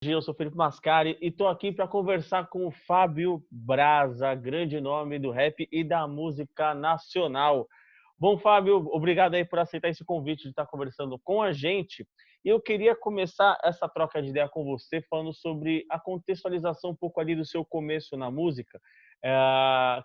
Eu sou Felipe Mascari e estou aqui para conversar com o Fábio Braza, grande nome do rap e da música nacional. Bom, Fábio, obrigado aí por aceitar esse convite de estar conversando com a gente. E eu queria começar essa troca de ideia com você falando sobre a contextualização um pouco ali do seu começo na música,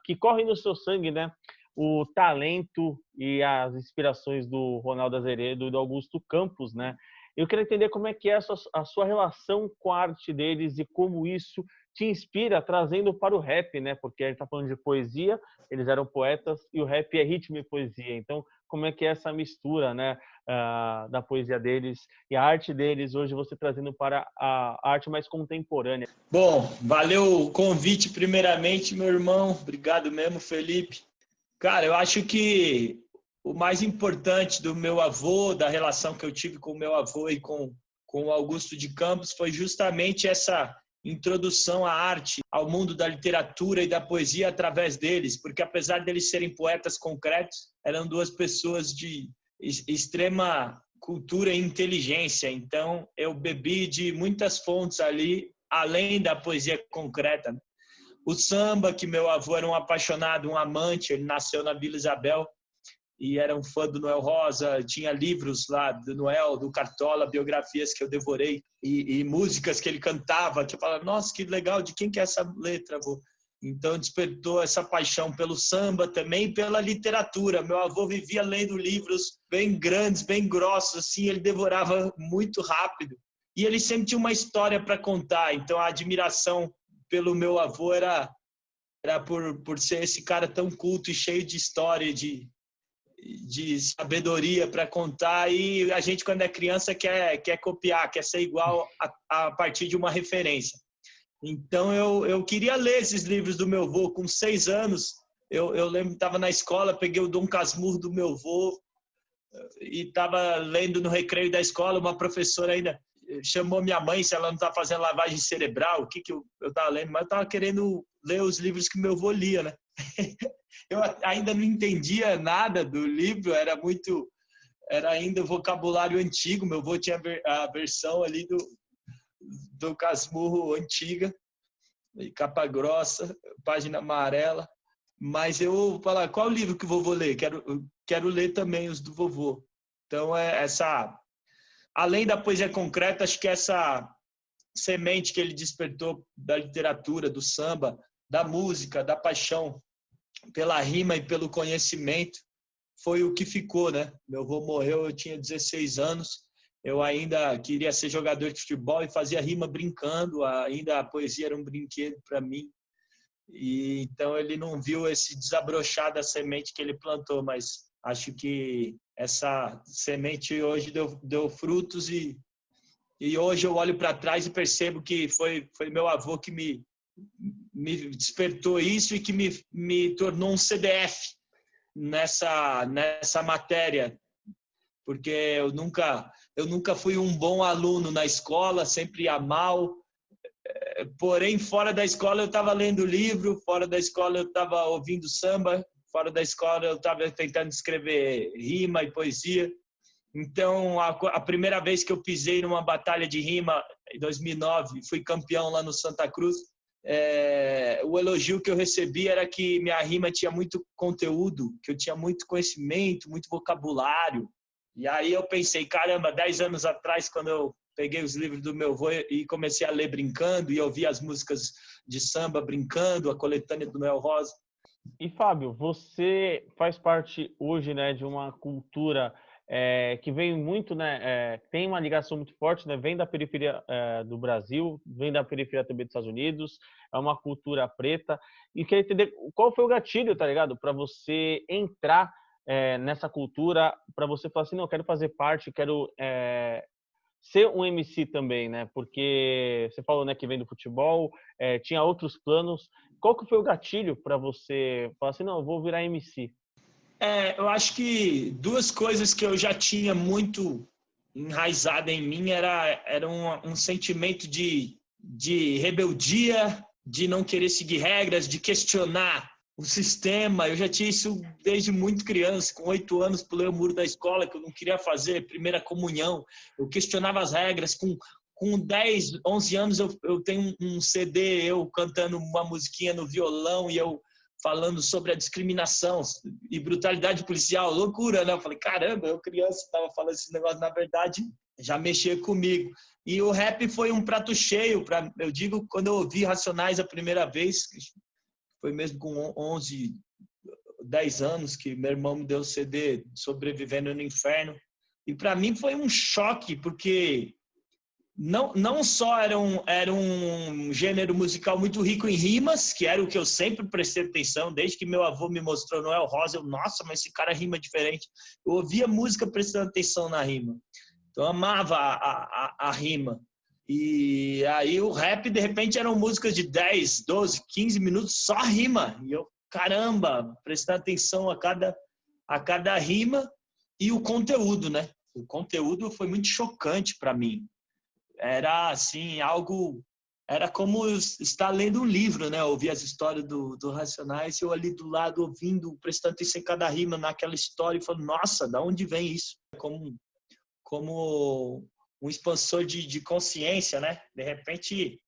que corre no seu sangue, né? O talento e as inspirações do Ronaldo Azeredo e do Augusto Campos, né? Eu queria entender como é que é a sua relação com a arte deles e como isso te inspira, trazendo para o rap, né? Porque a gente está falando de poesia, eles eram poetas e o rap é ritmo e poesia. Então, como é que é essa mistura, né, da poesia deles e a arte deles, hoje você trazendo para a arte mais contemporânea? Bom, valeu o convite primeiramente, meu irmão. Obrigado mesmo, Felipe. Cara, eu acho que o mais importante do meu avô, da relação que eu tive com o meu avô e com o Augusto de Campos, foi justamente essa introdução à arte, ao mundo da literatura e da poesia através deles, porque apesar deles serem poetas concretos, eram duas pessoas de extrema cultura e inteligência. Então, eu bebi de muitas fontes ali, além da poesia concreta. O samba, que meu avô era um apaixonado, um amante, ele nasceu na Vila Isabel e era um fã do Noel Rosa, tinha livros lá do Noel, do Cartola, biografias que eu devorei e músicas que ele cantava, que eu falava, nossa, que legal, de quem que é essa letra, avô? Então despertou essa paixão pelo samba também e pela literatura. Meu avô vivia lendo livros bem grandes, bem grossos, assim, ele devorava muito rápido. E ele sempre tinha uma história para contar, então a admiração pelo meu avô era por ser esse cara tão culto e cheio de história, de sabedoria para contar. E a gente, quando é criança, quer copiar, quer ser igual a partir de uma referência. Então, eu queria ler esses livros do meu avô. Com 6 anos, eu lembro que estava na escola, peguei o Dom Casmurro do meu avô e estava lendo no recreio da escola. Uma professora ainda chamou minha mãe se ela não estava fazendo lavagem cerebral, o que eu estava lendo, mas eu estava querendo ler os livros que meu avô lia, né? Eu ainda não entendia nada do livro, era ainda vocabulário antigo, meu avô tinha a versão ali do Casmurro antiga, capa grossa, página amarela, mas eu falar, qual livro que o vovô lê? Quero ler também os do vovô. Então, além da poesia concreta, acho que essa semente que ele despertou da literatura, do samba, da música, da paixão pela rima e pelo conhecimento, foi o que ficou, né? Meu avô morreu, eu tinha 16 anos, eu ainda queria ser jogador de futebol e fazia rima brincando, ainda a poesia era um brinquedo para mim. E então ele não viu esse desabrochar da semente que ele plantou, mas acho que essa semente hoje deu frutos e hoje eu olho para trás e percebo que foi meu avô que me despertou isso e que me tornou um CDF nessa matéria, porque eu nunca fui um bom aluno na escola, sempre ia mal, porém fora da escola eu estava lendo livro, fora da escola eu estava ouvindo samba, fora da escola eu estava tentando escrever rima e poesia. Então, a primeira vez que eu pisei numa batalha de rima, em 2009, fui campeão lá no Santa Cruz, o elogio que eu recebi era que minha rima tinha muito conteúdo, que eu tinha muito conhecimento, muito vocabulário. E aí eu pensei, caramba, 10 anos atrás, quando eu peguei os livros do meu avô e comecei a ler brincando e ouvir as músicas de samba brincando, a coletânea do Noel Rosa. E Fábio, você faz parte hoje, né, de uma cultura que vem muito, né, tem uma ligação muito forte, né, vem da periferia do Brasil, vem da periferia também dos Estados Unidos, é uma cultura preta. E queria entender qual foi o gatilho, tá ligado, para você entrar nessa cultura, para você falar assim, não, eu quero fazer parte, quero ser um MC também, né? Porque você falou, né, que vem do futebol, tinha outros planos. Qual que foi o gatilho para você falar assim, não, eu vou virar MC? Eu acho que duas coisas que eu já tinha muito enraizada em mim era um sentimento de rebeldia, de não querer seguir regras, de questionar o sistema. Eu já tinha isso desde muito criança. Com 8 anos, pulei o muro da escola, que eu não queria fazer, primeira comunhão. Eu questionava as regras com 10, 11 anos, eu tenho um CD, eu cantando uma musiquinha no violão e eu falando sobre a discriminação e brutalidade policial, loucura, né? Eu falei, caramba, eu criança estava falando esse negócio, na verdade, já mexia comigo. E o rap foi um prato cheio, eu digo, quando eu ouvi Racionais a primeira vez, foi mesmo com 11, 10 anos, que meu irmão me deu o CD Sobrevivendo no Inferno. E para mim foi um choque, porque não só era um gênero musical muito rico em rimas, que era o que eu sempre prestei atenção, desde que meu avô me mostrou Noel Rosa, nossa, mas esse cara rima diferente. Eu ouvia música prestando atenção na rima. Então eu amava a rima. E aí o rap, de repente, eram músicas de 10, 12, 15 minutos, só rima. E eu, caramba, prestando atenção a cada rima e o conteúdo, né? O conteúdo foi muito chocante para mim. Era assim, era como estar lendo um livro, né? Ouvir as histórias do Racionais, eu ali do lado ouvindo, prestando atenção em cada rima naquela história e falando, nossa, da onde vem isso? Como um expansor de consciência, né? De repente,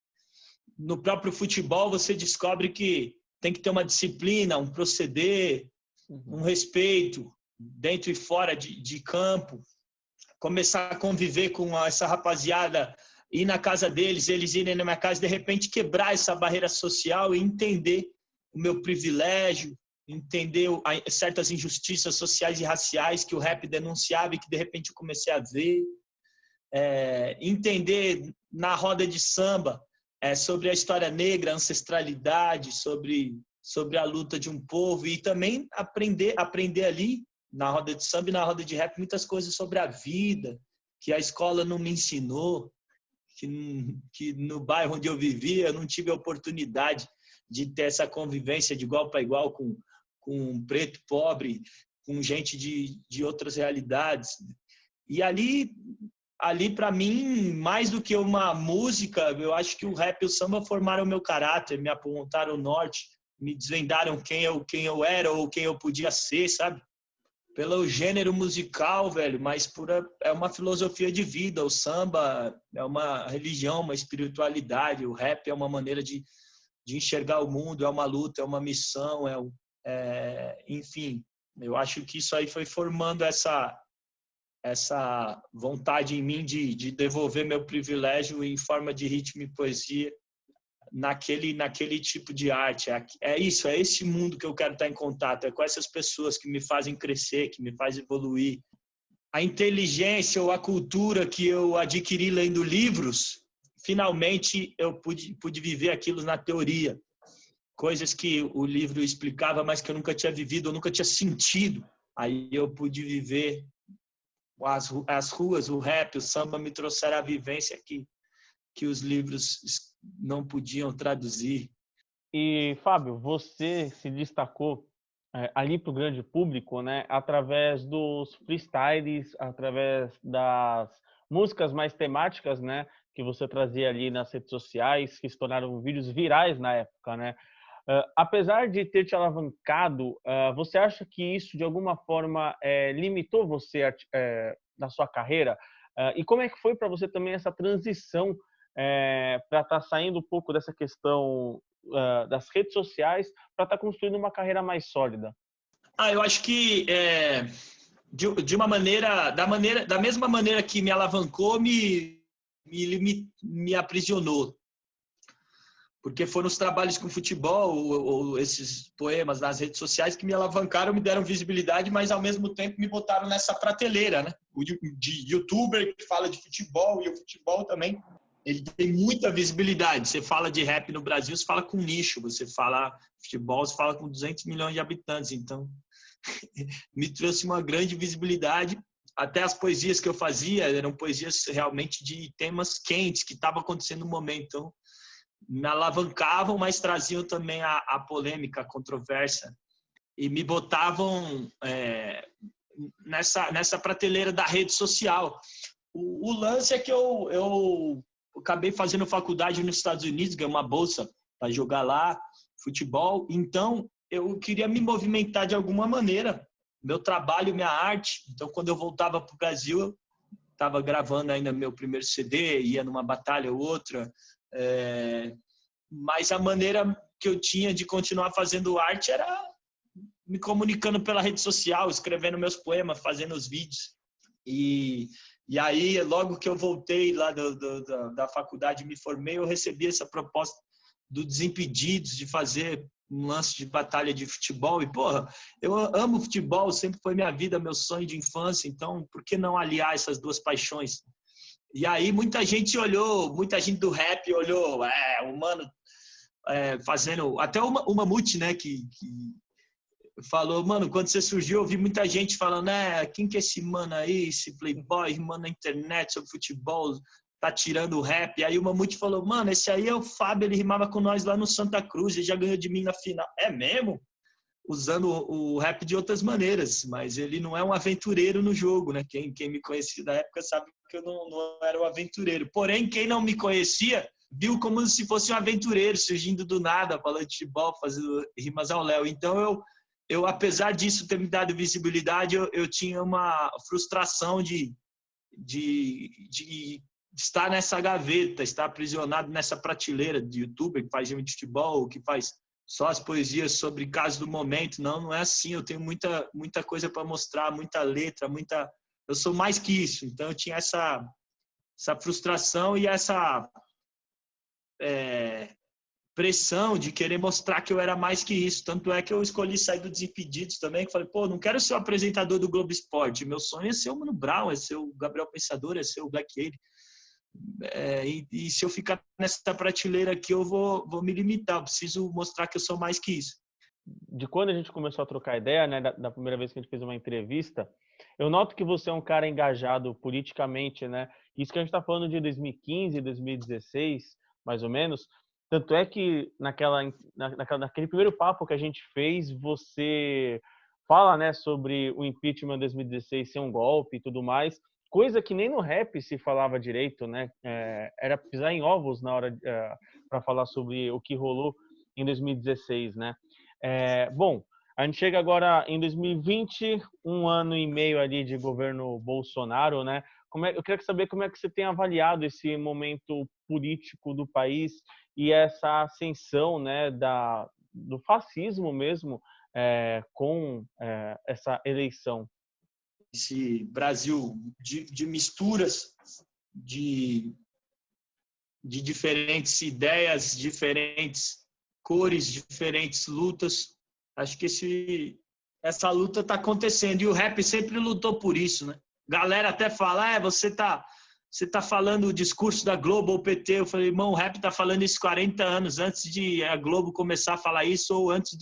no próprio futebol, você descobre que tem que ter uma disciplina, um proceder, um respeito dentro e fora de campo. Começar a conviver com essa rapaziada, ir na casa deles, eles irem na minha casa, de repente quebrar essa barreira social e entender o meu privilégio, entender certas injustiças sociais e raciais que o rap denunciava e que de repente eu comecei a ver. Entender na roda de samba sobre a história negra, a ancestralidade, sobre a luta de um povo e também aprender ali na roda de samba e na roda de rap muitas coisas sobre a vida que a escola não me ensinou, que no bairro onde eu vivia eu não tive a oportunidade de ter essa convivência de igual para igual com preto, pobre, com gente de outras realidades. E ali para mim, mais do que uma música, eu acho que o rap e o samba formaram o meu caráter, me apontaram o norte, me desvendaram quem eu era ou quem eu podia ser, sabe? Pelo gênero musical, velho, mas é uma filosofia de vida. O samba é uma religião, uma espiritualidade. O rap é uma maneira de enxergar o mundo, é uma luta, é uma missão, enfim. Eu acho que isso aí foi formando essa vontade em mim de devolver meu privilégio em forma de ritmo e poesia naquele tipo de arte. É esse mundo que eu quero estar em contato, é com essas pessoas que me fazem crescer, que me fazem evoluir. A inteligência ou a cultura que eu adquiri lendo livros, finalmente eu pude viver aquilo na teoria. Coisas que o livro explicava, mas que eu nunca tinha vivido, eu nunca tinha sentido. Aí eu pude viver as ruas, o rap, o samba me trouxeram a vivência que os livros não podiam traduzir. E, Fábio, você se destacou ali para o grande público, né, através dos freestyles, através das músicas mais temáticas, né, que você trazia ali nas redes sociais, que se tornaram vídeos virais na época, né? Apesar de ter te alavancado, você acha que isso de alguma forma limitou você na sua carreira? E como é que foi para você também essa transição para estar saindo um pouco dessa questão das redes sociais para estar construindo uma carreira mais sólida? Eu acho que de uma maneira, da mesma maneira que me alavancou, me aprisionou. Porque foram os trabalhos com futebol ou esses poemas nas redes sociais que me alavancaram, me deram visibilidade, mas ao mesmo tempo me botaram nessa prateleira, né? De youtuber que fala de futebol, e o futebol também, ele tem muita visibilidade. Você fala de rap no Brasil, você fala com nicho, você fala futebol, você fala com 200 milhões de habitantes. Então, me trouxe uma grande visibilidade. Até as poesias que eu fazia eram poesias realmente de temas quentes, que estavam acontecendo no momento. Então, me alavancavam, mas traziam também a polêmica, a controvérsia. E me botavam nessa prateleira da rede social. O lance é que eu acabei fazendo faculdade nos Estados Unidos, ganhei uma bolsa para jogar lá futebol. Então, eu queria me movimentar de alguma maneira. Meu trabalho, minha arte. Então, quando eu voltava para o Brasil, estava gravando ainda meu primeiro CD, ia numa batalha ou outra, mas a maneira que eu tinha de continuar fazendo arte era me comunicando pela rede social, escrevendo meus poemas, fazendo os vídeos. E aí, logo que eu voltei lá da faculdade, me formei, eu recebi essa proposta do Desimpedidos de fazer um lance de batalha de futebol. E, porra, eu amo futebol, sempre foi minha vida, meu sonho de infância. Então, por que não aliar essas duas paixões? E aí, muita gente olhou, muita gente do rap olhou, o mano fazendo... Até o Mamute, né, que falou, mano, quando você surgiu, eu ouvi muita gente falando, quem que é esse mano aí, esse playboy, rimando na internet sobre futebol, tá tirando o rap. E aí o Mamute falou, mano, esse aí é o Fábio, ele rimava com nós lá no Santa Cruz, ele já ganhou de mim na final. É mesmo? Usando o rap de outras maneiras, mas ele não é um aventureiro no jogo, né? Quem me conhecia da época sabe que eu não era um aventureiro. Porém, quem não me conhecia, viu como se fosse um aventureiro, surgindo do nada, falando de futebol, fazendo rimas ao Léo. Então, eu, apesar disso ter me dado visibilidade, eu tinha uma frustração de estar nessa gaveta, estar aprisionado nessa prateleira de youtuber que faz rima de futebol, que faz só as poesias sobre casos do momento. Não é assim. Eu tenho muita coisa para mostrar, muita letra, eu sou mais que isso. Então, eu tinha essa frustração e essa pressão de querer mostrar que eu era mais que isso. Tanto é que eu escolhi sair do Desimpedidos também, que falei, pô, não quero ser o apresentador do Globo Esporte. Meu sonho é ser o Mano Brown, é ser o Gabriel Pensador, é ser o Black Alien. E se eu ficar nessa prateleira aqui, eu vou me limitar. Eu preciso mostrar que eu sou mais que isso. De quando a gente começou a trocar ideia, né, da primeira vez que a gente fez uma entrevista, eu noto que você é um cara engajado politicamente, né? Isso que a gente está falando de 2015, 2016, mais ou menos. Tanto é que naquele primeiro papo que a gente fez, você fala, né, sobre o impeachment de 2016 ser um golpe e tudo mais, coisa que nem no rap se falava direito, né? Era pisar em ovos na hora para falar sobre o que rolou em 2016, né? Bom, a gente chega agora em 2020, um ano e meio ali de governo Bolsonaro, né? Eu queria saber como é que você tem avaliado esse momento político do país e essa ascensão, né, do fascismo mesmo com essa eleição. Esse Brasil de misturas, de diferentes ideias, diferentes cores, diferentes lutas. Acho que essa luta está acontecendo. E o rap sempre lutou por isso, né? Galera até fala, você tá falando o discurso da Globo ou PT. Eu falei, irmão, o rap tá falando isso 40 anos, antes de a Globo começar a falar isso ou antes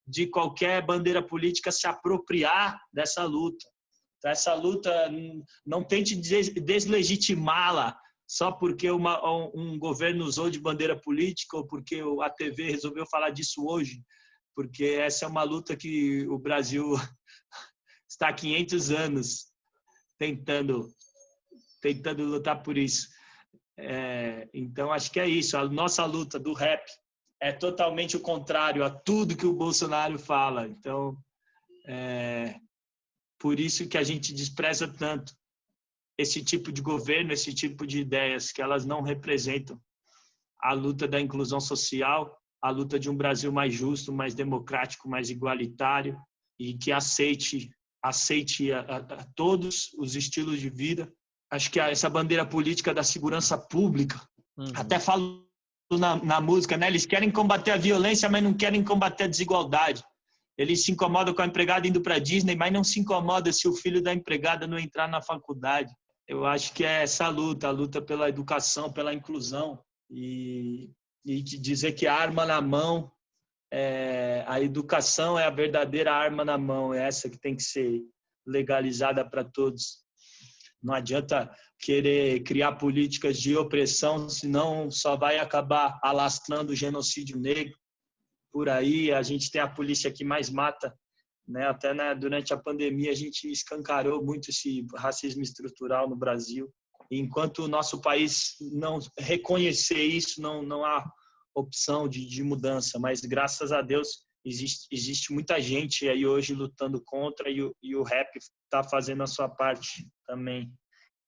de qualquer bandeira política se apropriar dessa luta. Então, essa luta, não tente deslegitimá-la só porque um governo usou de bandeira política ou porque a TV resolveu falar disso hoje, porque essa é uma luta que o Brasil está há 500 anos tentando lutar por isso. Então, acho que é isso. A nossa luta do rap é totalmente o contrário a tudo que o Bolsonaro fala. Então, por isso que a gente despreza tanto esse tipo de governo, esse tipo de ideias, que elas não representam a luta da inclusão social, a luta de um Brasil mais justo, mais democrático, mais igualitário e que aceite a todos os estilos de vida. Acho que essa bandeira política da segurança pública, até falo na música, né? Eles querem combater a violência, mas não querem combater a desigualdade. Eles se incomodam com a empregada indo para a Disney, mas não se incomoda se o filho da empregada não entrar na faculdade. Eu acho que é essa luta, a luta pela educação, pela inclusão e de dizer que a arma na mão, a educação é a verdadeira arma na mão, é essa que tem que ser legalizada para todos. Não adianta querer criar políticas de opressão, senão só vai acabar alastrando o genocídio negro. Por aí, a gente tem a polícia que mais mata, né? Até durante a pandemia a gente escancarou muito esse racismo estrutural no Brasil. E enquanto o nosso país não reconhecer isso, não há opção de mudança. Mas, graças a Deus, existe muita gente aí hoje lutando contra e o rap está fazendo a sua parte também.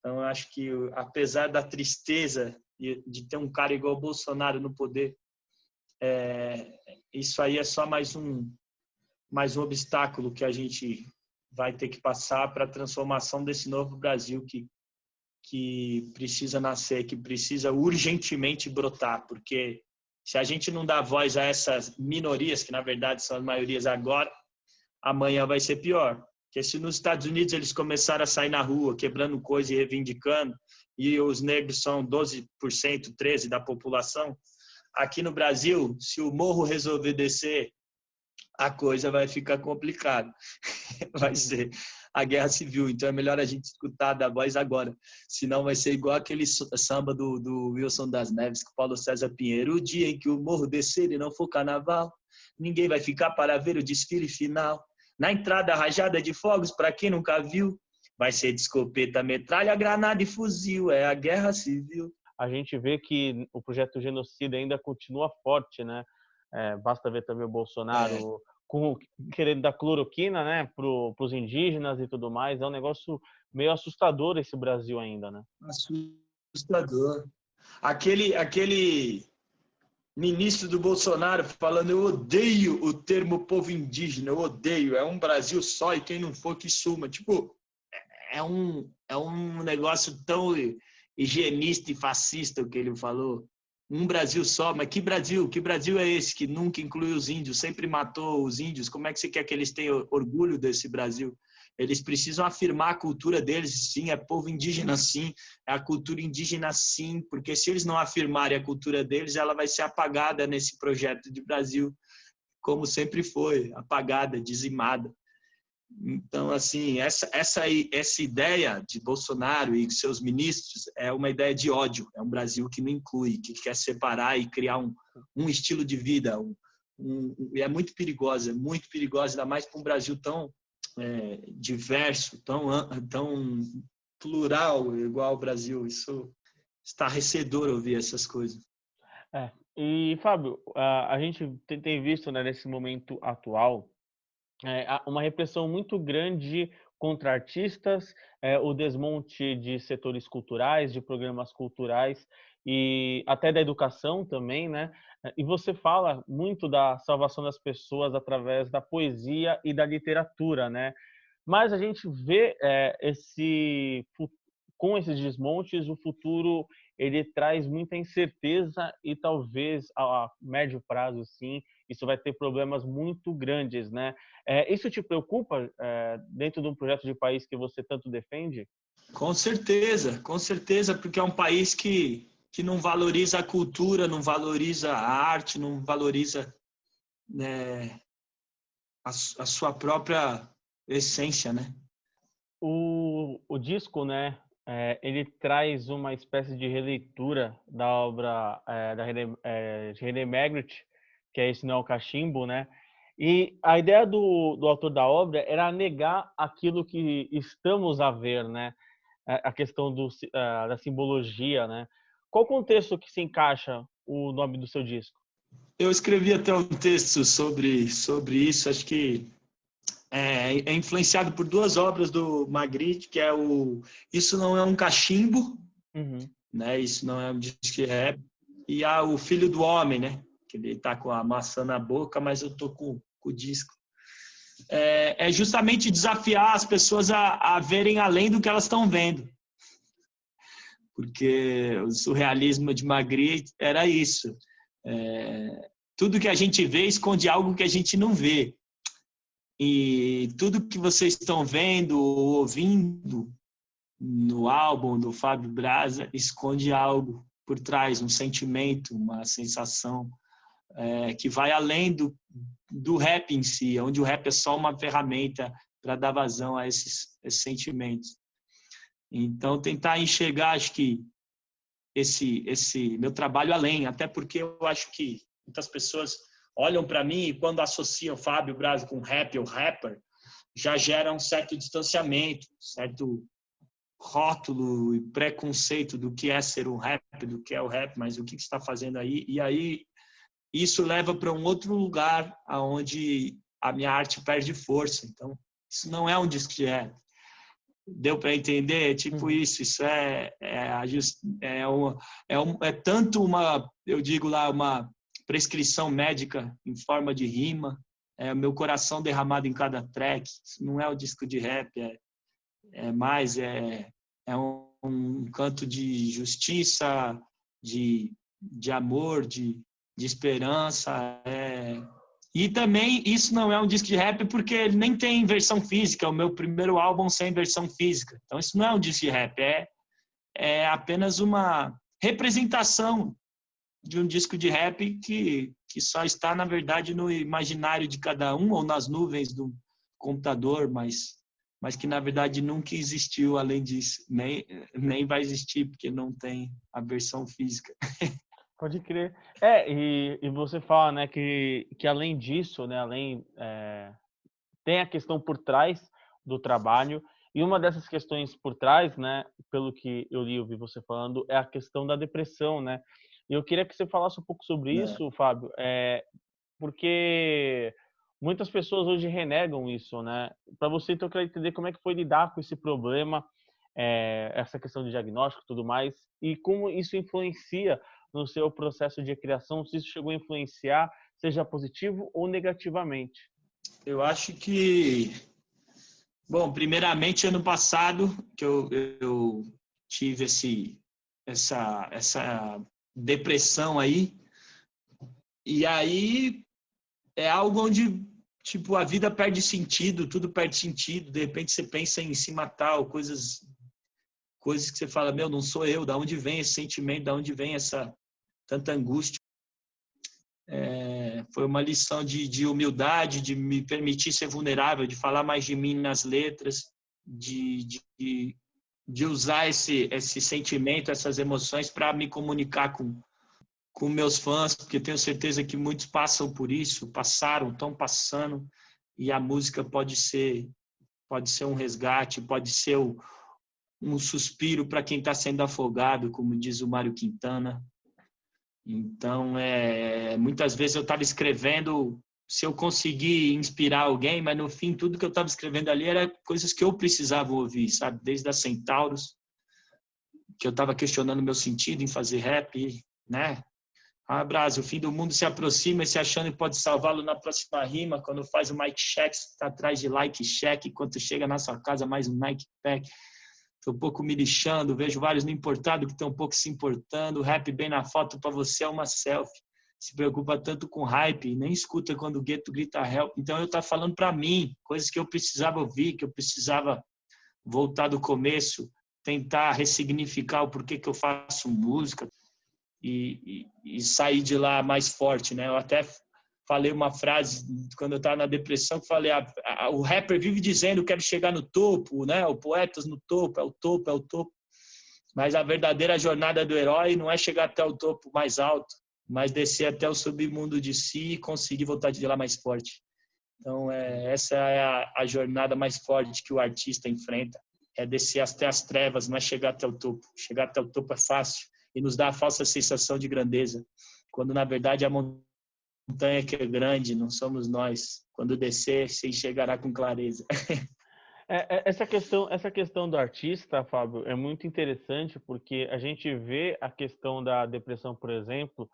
Então, eu acho que, apesar da tristeza de ter um cara igual o Bolsonaro no poder, isso aí é só mais um obstáculo que a gente vai ter que passar para a transformação desse novo Brasil que precisa nascer, que precisa urgentemente brotar, porque se a gente não dá voz a essas minorias, que na verdade são as maiorias agora, amanhã vai ser pior. Porque se nos Estados Unidos eles começaram a sair na rua, quebrando coisa e reivindicando, e os negros são 12%, 13% da população, aqui no Brasil, se o morro resolver descer, a coisa vai ficar complicada. Vai ser a guerra civil. Então é melhor a gente escutar da voz agora. Senão vai ser igual aquele samba do Wilson das Neves com Paulo César Pinheiro. O dia em que o morro descer e não for carnaval, ninguém vai ficar para ver o desfile final. Na entrada, rajada de fogos, para quem nunca viu, vai ser de escopeta, metralha, granada e fuzil. É a guerra civil. A gente vê que o projeto genocida ainda continua forte, né? Basta ver também o Bolsonaro querendo dar cloroquina, né, para os indígenas e tudo mais. É um negócio meio assustador esse Brasil ainda, né? Assustador. Aquele ministro do Bolsonaro falando: eu odeio o termo povo indígena, eu odeio, é um Brasil só e quem não for que suma. Tipo, é um negócio tão higienista e fascista o que ele falou. Um Brasil só, mas que Brasil? Que Brasil é esse que nunca inclui os índios, sempre matou os índios? Como é que você quer que eles tenham orgulho desse Brasil? Eles precisam afirmar a cultura deles, sim, é povo indígena, sim, é a cultura indígena, sim, porque se eles não afirmarem a cultura deles, ela vai ser apagada nesse projeto de Brasil, como sempre foi, apagada, dizimada. Então, assim, essa ideia de Bolsonaro e seus ministros é uma ideia de ódio, é um Brasil que não inclui, que quer separar e criar um estilo de vida, é muito perigosa, ainda mais para um Brasil tão diverso, tão plural igual o Brasil. Isso estarrecedor ouvir essas coisas. E, Fábio, a gente tem visto, né, nesse momento atual, uma repressão muito grande contra artistas, o desmonte de setores culturais, de programas culturais e até da educação também, né? E você fala muito da salvação das pessoas através da poesia e da literatura, né? Mas a gente vê com esses desmontes, o futuro ele traz muita incerteza e talvez a médio prazo, sim, isso vai ter problemas muito grandes, né? Isso te preocupa dentro de um projeto de país que você tanto defende? Com certeza, porque é um país que não valoriza a cultura, não valoriza a arte, não valoriza, né, a sua própria essência, né? O disco, né, ele traz uma espécie de releitura da obra de René Magritte, que é Esse Não é o Cachimbo, né? E a ideia do autor da obra era negar aquilo que estamos a ver, né? A questão da simbologia, né? Qual contexto que se encaixa o nome do seu disco? Eu escrevi até um texto sobre isso, acho que é influenciado por duas obras do Magritte, que é o Isso Não É um Cachimbo, Uhum. né? Isso não é um disco de rap, e O Filho do Homem, né? Que ele tá com a maçã na boca, mas eu tô com o disco. É justamente desafiar as pessoas a verem além do que elas estão vendo. Porque o surrealismo de Magritte era isso. Tudo que a gente vê esconde algo que a gente não vê. E tudo que vocês estão vendo ou ouvindo no álbum do Fábio Braza esconde algo por trás, um sentimento, uma sensação que vai além do rap em si, onde o rap é só uma ferramenta para dar vazão a esses sentimentos. Então, tentar enxergar, acho que, esse meu trabalho além, até porque eu acho que muitas pessoas olham para mim e quando associam Fábio Braza com rap ou rapper, já gera um certo distanciamento, certo rótulo e preconceito do que é ser um rap, do que é o rap, mas o que está fazendo aí? E aí isso leva para um outro lugar aonde a minha arte perde força. Então, isso não é um disco de rap. Deu para entender? É tipo isso. Isso é tanto uma, eu digo lá, uma prescrição médica em forma de rima. É o meu coração derramado em cada track. Isso não é o disco de rap, é um canto de justiça, de amor, de esperança. E também isso não é um disco de rap porque ele nem tem versão física. É o meu primeiro álbum sem versão física. Então isso não é um disco de rap, é apenas uma representação de um disco de rap que só está, na verdade, no imaginário de cada um ou nas nuvens do computador, mas que, na verdade, nunca existiu além disso. Nem vai existir, porque não tem a versão física. Pode crer. E você fala, né, que além disso, né, tem a questão por trás do trabalho, e uma dessas questões por trás, né, pelo que eu li e ouvi você falando, é a questão da depressão, né? E eu queria que você falasse um pouco sobre isso, Fábio, porque muitas pessoas hoje renegam isso, né? Para você, então, eu queria entender como é que foi lidar com esse problema, essa questão de diagnóstico e tudo mais, e como isso influencia no seu processo de criação, se isso chegou a influenciar, seja positivo ou negativamente. Eu acho que, bom, primeiramente, ano passado, que eu tive essa depressão aí, e aí é algo onde, tipo, a vida perde sentido, tudo perde sentido, de repente você pensa em se matar, ou coisas que você fala, meu, não sou eu, da onde vem esse sentimento, da onde vem essa tanta angústia. Foi uma lição de humildade, de me permitir ser vulnerável, de falar mais de mim nas letras, de usar esse sentimento, essas emoções para me comunicar com meus fãs, porque tenho certeza que muitos passam por isso, passaram, estão passando, e a música pode ser um resgate, pode ser um suspiro para quem está sendo afogado, como diz o Mário Quintana. Então, muitas vezes eu estava escrevendo, se eu conseguir inspirar alguém, mas no fim tudo que eu estava escrevendo ali era coisas que eu precisava ouvir, sabe? Desde a Centauros, que eu estava questionando meu sentido em fazer rap, né? Brasil, o fim do mundo se aproxima e se achando que pode salvá-lo na próxima rima, quando faz o mic check, está atrás de like check, enquanto chega na sua casa mais um Nike Pack. Estou um pouco me lixando, vejo vários não importados que estão um pouco se importando, o rap bem na foto para você é uma selfie. Se preocupa tanto com hype, nem escuta quando o gueto grita help. Então eu estava falando para mim, coisas que eu precisava ouvir, que eu precisava voltar do começo, tentar ressignificar o porquê que eu faço música e sair de lá mais forte, né? Eu até falei uma frase quando eu estava na depressão, que falei, o rapper vive dizendo quero chegar no topo, né? O poetas no topo, é o topo, é o topo. Mas a verdadeira jornada do herói não é chegar até o topo mais alto, mas descer até o submundo de si e conseguir voltar de lá mais forte. Então, essa é a jornada mais forte que o artista enfrenta, é descer até as trevas, não é chegar até o topo. Chegar até o topo é fácil e nos dá a falsa sensação de grandeza, quando na verdade a montanha que é grande, não somos nós. Quando descer, se enxergará com clareza. Essa questão do artista, Fábio, é muito interessante porque a gente vê a questão da depressão, por exemplo,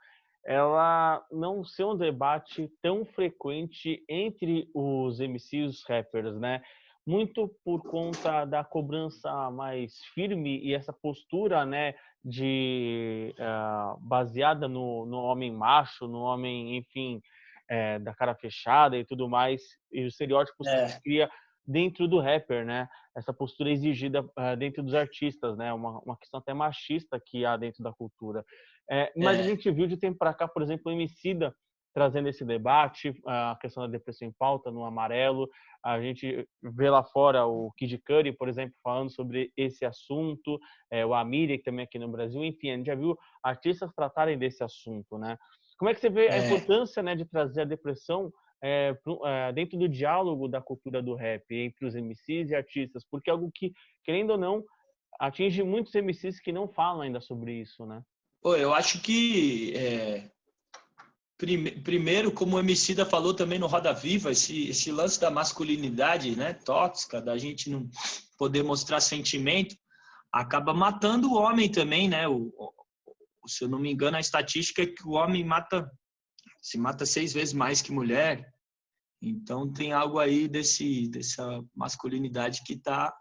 ela não ser um debate tão frequente entre os MCs e os rappers, né? Muito por conta da cobrança mais firme e essa postura, né, baseada no homem macho, no homem, enfim, da cara fechada e tudo mais, e os estereótipos que se cria dentro do rapper, né? Essa postura exigida dentro dos artistas, né? Uma questão até machista que há dentro da cultura. Mas a gente viu de tempo para cá, por exemplo, o Emicida trazendo esse debate, a questão da depressão em pauta, no Amarelo. A gente vê lá fora o Kid Cudi, por exemplo, falando sobre esse assunto, o Amiri, que também aqui no Brasil. Enfim, a gente já viu artistas tratarem desse assunto, né? Como é que você vê a importância, né, de trazer a depressão dentro do diálogo da cultura do rap, entre os MCs e artistas? Porque é algo que, querendo ou não, atinge muitos MCs que não falam ainda sobre isso, né? Eu acho que primeiro, como o Emicida falou também no Roda Viva, esse lance da masculinidade, né, tóxica, da gente não poder mostrar sentimento, acaba matando o homem também, né? Se eu não me engano, a estatística é que o homem se mata 6 vezes mais que mulher. Então tem algo aí dessa masculinidade que tá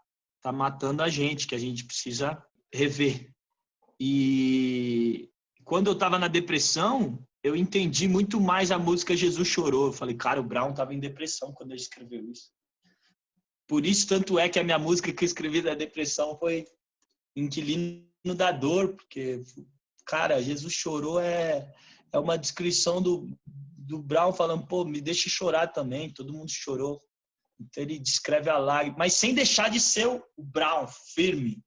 matando a gente, que a gente precisa rever. E quando eu estava na depressão, eu entendi muito mais a música Jesus Chorou. Eu falei, cara, o Brown estava em depressão quando ele escreveu isso. Por isso, tanto é que a minha música que eu escrevi da depressão foi Inquilino da Dor, porque, cara, Jesus Chorou é uma descrição do Brown falando, pô, me deixe chorar também, todo mundo chorou. Então ele descreve a lágrima, mas sem deixar de ser o Brown, firme,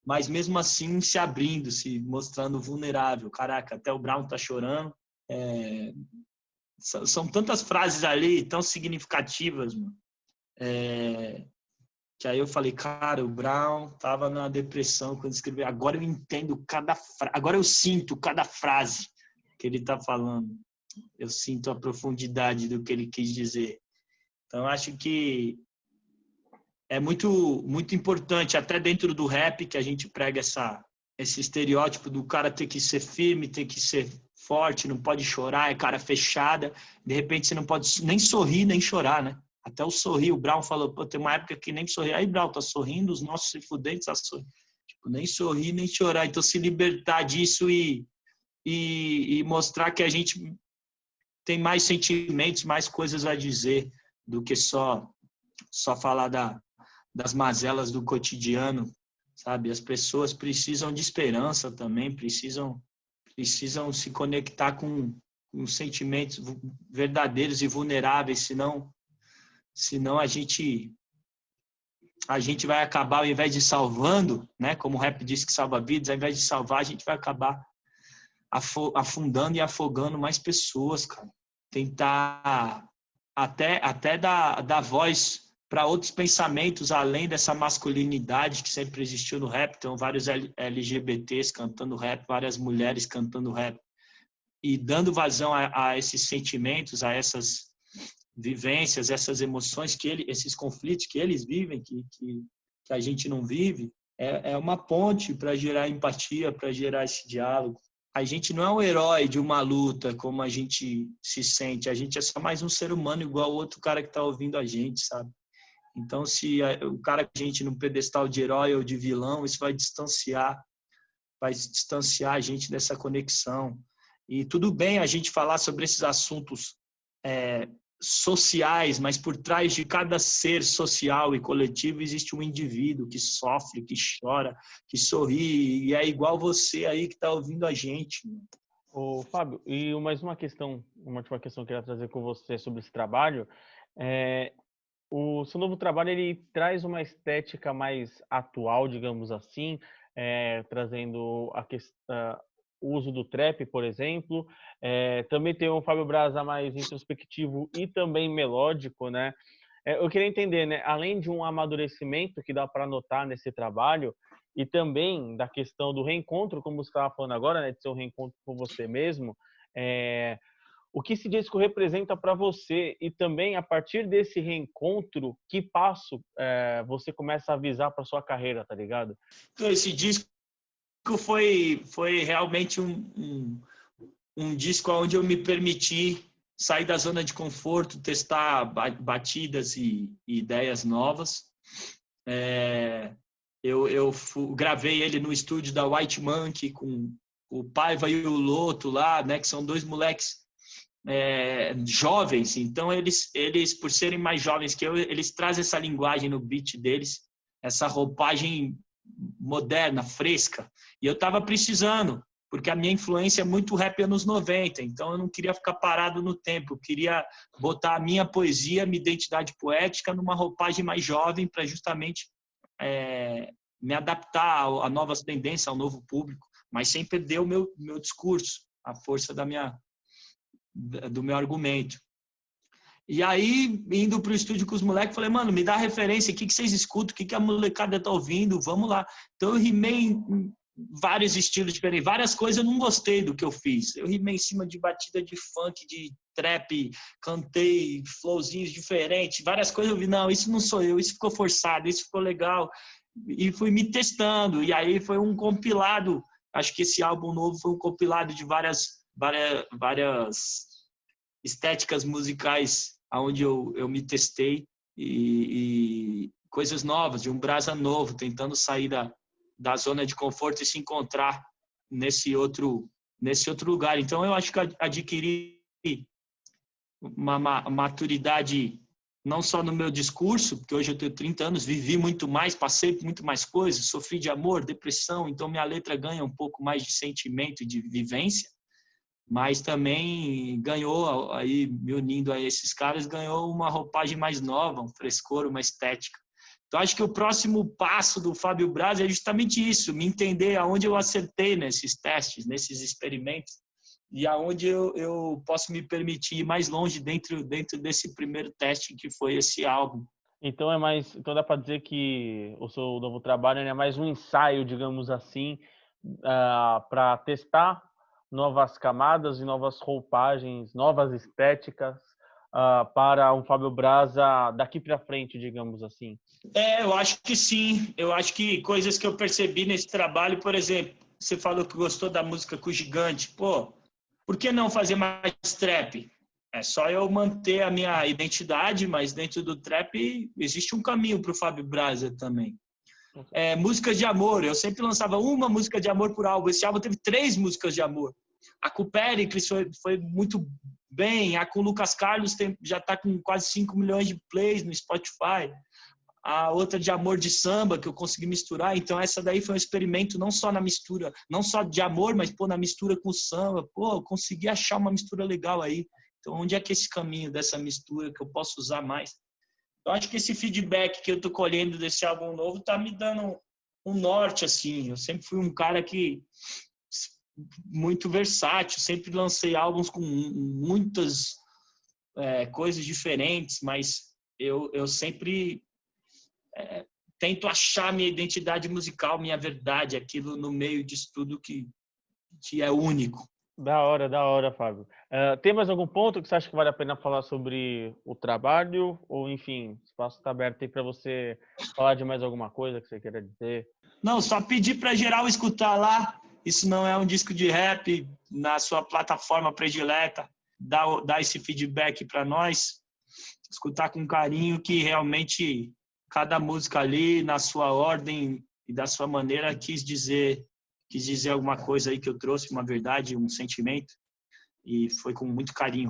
mas mesmo assim se abrindo, se mostrando vulnerável. Caraca, até o Brown tá chorando. São tantas frases ali, tão significativas, mano. Que aí eu falei, cara, o Brown tava na depressão quando escreveu. Agora eu entendo agora eu sinto cada frase que ele tá falando. Eu sinto a profundidade do que ele quis dizer. Então, acho que é muito, muito importante, até dentro do rap, que a gente prega esse estereótipo do cara ter que ser firme, ter que ser forte, não pode chorar, é cara fechada. De repente, você não pode nem sorrir, nem chorar, né? Até o sorrir, o Brown falou, pô, tem uma época que nem sorrir. Aí, Brown, tá sorrindo, os nossos se fudentes tá sorrindo. Tipo, nem sorrir, nem chorar. Então, se libertar disso e mostrar que a gente tem mais sentimentos, mais coisas a dizer do que só falar das mazelas do cotidiano, sabe? As pessoas precisam de esperança também, precisam se conectar com sentimentos verdadeiros e vulneráveis, senão a gente vai acabar, ao invés de salvando, né? Como o rap diz que salva vidas, ao invés de salvar, a gente vai acabar afundando e afogando mais pessoas, cara. Tentar até dar voz para outros pensamentos além dessa masculinidade que sempre existiu no rap. Então, vários LGBTs cantando rap, várias mulheres cantando rap e dando vazão a esses sentimentos, a essas vivências, essas emoções, esses conflitos que eles vivem, que a gente não vive. É uma ponte para gerar empatia, para gerar esse diálogo. A gente não é um herói de uma luta como a gente se sente. A gente é só mais um ser humano igual o outro cara que está ouvindo a gente, sabe? Então, se o cara que a gente num pedestal de herói ou de vilão, isso vai distanciar a gente dessa conexão. E tudo bem a gente falar sobre esses assuntos sociais, mas por trás de cada ser social e coletivo existe um indivíduo que sofre, que chora, que sorri, e é igual você aí que está ouvindo a gente. Ô, Fábio, e mais uma última questão que eu queria trazer com você sobre esse trabalho. O seu novo trabalho, ele traz uma estética mais atual, digamos assim, trazendo o uso do trap, por exemplo. Também tem um Fábio Braza mais introspectivo e também melódico, né? Eu queria entender, né? Além de um amadurecimento que dá para notar nesse trabalho, e também da questão do reencontro, como você estava falando agora, né? De ser um reencontro com você mesmo, o que esse disco representa para você e também a partir desse reencontro, que passo você começa a avisar para sua carreira, tá ligado? Então, esse disco foi realmente um disco onde eu me permiti sair da zona de conforto, testar batidas e ideias novas. Eu gravei ele no estúdio da White Monkey com o Paiva e o Loto lá, né, que são 2 moleques jovens. Então eles por serem mais jovens que eu, eles trazem essa linguagem no beat deles, essa roupagem moderna, fresca. E eu estava precisando, porque a minha influência é muito rap anos 90, então eu não queria ficar parado no tempo, eu queria botar a minha poesia, a minha identidade poética numa roupagem mais jovem para justamente me adaptar a novas tendências, ao novo público, mas sem perder o meu discurso, a força do meu argumento. E aí, indo pro estúdio com os moleques, falei, mano, me dá referência, o que vocês escutam, o que a molecada tá ouvindo, vamos lá. Então eu rimei vários estilos diferentes, várias coisas eu não gostei do que eu fiz. Eu rimei em cima de batida de funk, de trap, cantei flowzinhos diferentes, várias coisas eu vi, não, isso não sou eu, isso ficou forçado, isso ficou legal. E fui me testando, e aí foi um compilado, acho que esse álbum novo foi um compilado de várias estéticas musicais onde eu me testei e coisas novas, de um brasa novo, tentando sair da zona de conforto e se encontrar nesse outro lugar. Então, eu acho que adquiri uma maturidade não só no meu discurso, porque hoje eu tenho 30 anos, vivi muito mais, passei por muito mais coisas, sofri de amor, depressão, então minha letra ganha um pouco mais de sentimento e de vivência, mas também ganhou, aí me unindo a esses caras, ganhou uma roupagem mais nova, um frescor, uma estética. Então, acho que o próximo passo do Fábio Braz é justamente isso, me entender aonde eu acertei nesses testes, nesses experimentos, e aonde eu posso me permitir ir mais longe dentro desse primeiro teste que foi esse álbum. Então então dá para dizer que o seu novo trabalho é mais um ensaio, digamos assim, para testar novas camadas e novas roupagens, novas estéticas para um Fábio Braza daqui para frente, digamos assim. Eu acho que sim. Eu acho que coisas que eu percebi nesse trabalho, por exemplo, você falou que gostou da música com o Gigante. Pô, por que não fazer mais trap? É só eu manter a minha identidade, mas dentro do trap existe um caminho para o Fábio Braza também. Músicas de amor. Eu sempre lançava uma música de amor por álbum. Esse álbum teve 3 músicas de amor. A com o Péricles foi muito bem. A com o Lucas Carlos já está com quase 5 milhões de plays no Spotify. A outra de amor de samba, que eu consegui misturar. Então, essa daí foi um experimento não só na mistura, não só de amor, mas na mistura com o samba. Eu consegui achar uma mistura legal aí. Então, onde é que é esse caminho dessa mistura que eu posso usar mais? Eu acho que esse feedback que eu tô colhendo desse álbum novo tá me dando um norte, assim. Eu sempre fui um cara que muito versátil, sempre lancei álbuns com muitas coisas diferentes, mas eu sempre tento achar minha identidade musical, minha verdade, aquilo no meio disso tudo que é único. Da hora, Fábio. Tem mais algum ponto que você acha que vale a pena falar sobre o trabalho? Ou, enfim, o espaço está aberto aí para você falar de mais alguma coisa que você queira dizer? Não, só pedir para geral escutar lá. Isso não é um disco de rap na sua plataforma predileta. Dá esse feedback para nós. Escutar com carinho, que realmente cada música ali, na sua ordem e da sua maneira, quis dizer alguma coisa aí que eu trouxe, uma verdade, um sentimento, e foi com muito carinho.